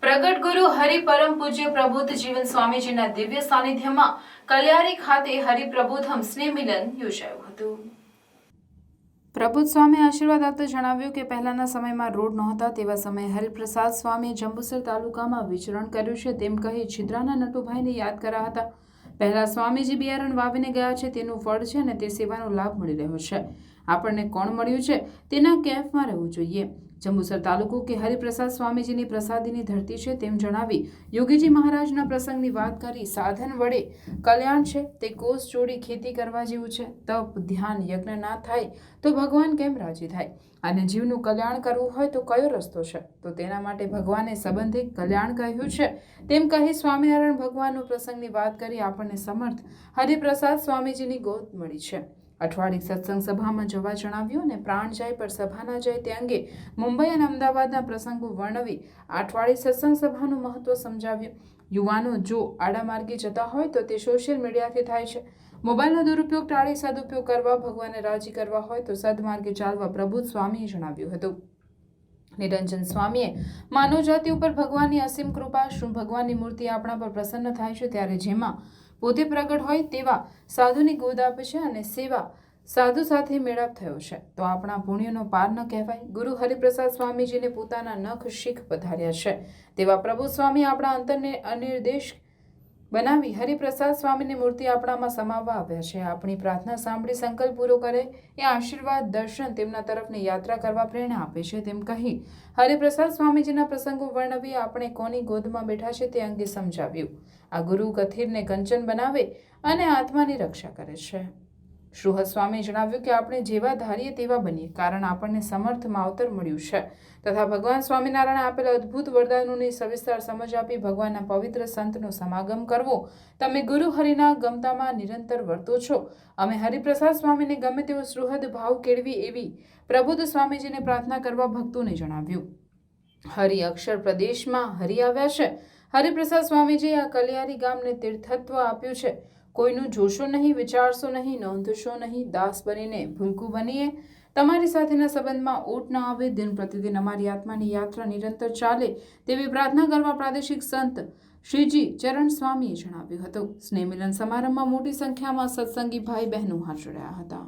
પ્રગટ ગુરુ હરિ પરમ પૂજ્ય પ્રબુદ્ધ જીવન સ્વામીજીના દિવ્ય સાનિધ્યમાં કલ્યારી ખાતે હરિપ્રબોધમ સ્નેહ મિલન યોજાયું હતું। પ્રબુદ્ધ સ્વામી આશીર્વાદ આપતા જણાવ્યું કે પહેલાના સમયમાં રોડ નહોતા તેવા સમયે હરિપ્રસાદ સ્વામીએ જંબુસર તાલુકામાં વિચરણ કર્યું છે તેમ કહી છિદ્રાના નટુભાઈને યાદ કર્યા હતા। પહેલા સ્વામીજી બિયારણ વાવીને ગયા છે તેનું ફળ છે અને તે સેવાનો લાભ મળી રહ્યો છે। આપણને કોણ મળ્યું છે તેના કેફમાં રહેવું જોઈએ। જંબુસર તાલુકો કે હરિપ્રસાદ સ્વામીજીની પ્રસાદીની ધરતી છે તેમ જણાવી યોગીજી મહારાજના પ્રસંગની વાત કરી સાધન વડે કલ્યાણ છે તે કોષ જોડી ખેતી કરવા જેવું છે। તપ ધ્યાન યજ્ઞ ના થાય તો ભગવાન કેમ રાજી થાય અને જીવનું કલ્યાણ કરવું હોય તો કયો રસ્તો છે તો તેના માટે ભગવાને સંબંધિત કલ્યાણ કહ્યું છે તેમ કહી સ્વામિનારાયણ ભગવાનનો પ્રસંગની વાત કરી આપણને સમર્થ હરિપ્રસાદ સ્વામીજીની ગોદ મળી છે। અઠવાડિક સત્સંગ સભામાં જવા જણાવ્યું અને પ્રાણ જાય પર સભા ના જાય તે અંગે મુંબઈ અને અમદાવાદના પ્રસંગો વર્ણવી અઠવાડિક સત્સંગ સભાનું મહત્વ સમજાવ્યું। યુવાનો જો આડા માર્ગે જતા હોય તો તે સોશિયલ મીડિયાથી થાય છે। મોબાઈલનો દુરુપયોગ ટાળી સદુપયોગ કરવા ભગવાનને રાજી કરવા હોય તો સદમાર્ગે ચાલવા પ્રબુદ્ધ સ્વામીએ જણાવ્યું હતું। નિરંજન સ્વામીએ માનવ જાતિ ઉપર ભગવાનની અસીમ કૃપા શું ભગવાનની મૂર્તિ આપણા પર પ્રસન્ન થાય છે ત્યારે જેમાં પોતે પ્રગટ હોય તેવા સાધુની ગોદ આપે છે અને સેવા સાધુ સાથે મેળાપ થયો છે તો આપણા પુણ્યનો પાર ન કહેવાય। ગુરુ હરિપ્રસાદ સ્વામીજીને પોતાના નખ શીખ પધાર્યા છે તેવા પ્રભુ સ્વામી આપણા અંતરને અનિર્દેશ બનાવી હરિપ્રસાદ સ્વામીની મૂર્તિ આપણામાં સમાવવા આવ્યા છે। આપણી પ્રાર્થના સાંભળી સંકલ્પ પૂરો કરે એ આશીર્વાદ દર્શન તેમના તરફની યાત્રા કરવા પ્રેરણા આપે છે તેમ કહી હરિપ્રસાદ સ્વામીજીના પ્રસંગો વર્ણવી આપણે કોની ગોદમાં બેઠા છે તે અંગે સમજાવ્યું। આ ગુરુ કથિરને કંચન બનાવે અને આત્માની રક્ષા કરે છે। શ્રુહદ સ્વામીએ જણાવ્યું કે આપણે જેવા ધારીએ તેવા બનીએ કારણ આપણને સમર્થ માવતર મળ્યું છે તથા ભગવાન સ્વામિનારાયણ આપેલા અદ્ભુત વરદાનોની સવિસ્તાર સમજ આપી ભગવાનના પવિત્ર સંતનો સમાગમ કરવો। તમે ગુરુ હરિના ગમતામાં નિરંતર વર્તો છો। અમે હરિપ્રસાદ સ્વામીને ગમે તેવો શ્રુહદ ભાવ કેળવી એવી પ્રબુદ્ધ સ્વામીજીને પ્રાર્થના કરવા ભક્તોને જણાવ્યું। હરિ અક્ષર પ્રદેશમાં હરિ આવ્યા છે। હરિપ્રસાદ સ્વામીજીએ આ કલિયારી ગામને તીર્થત્વ આપ્યું છે। કોઈનું જોશો નહીં વિચારશો નહીં નોંધશો નહીં દાસ બનીને ભૂલકું બનીએ તમારી સાથેના સંબંધમાં ઓટ ન આવે દિન પ્રતિદિન અમારી આત્માની યાત્રા નિરંતર ચાલે તેવી પ્રાર્થના કરવા પ્રાદેશિક સંત શ્રીજી ચરણ સ્વામીએ જણાવ્યું હતું। સ્નેહ મિલન સમારંભમાં મોટી સંખ્યામાં સત્સંગી ભાઈ બહેનો હાજર રહ્યા હતા।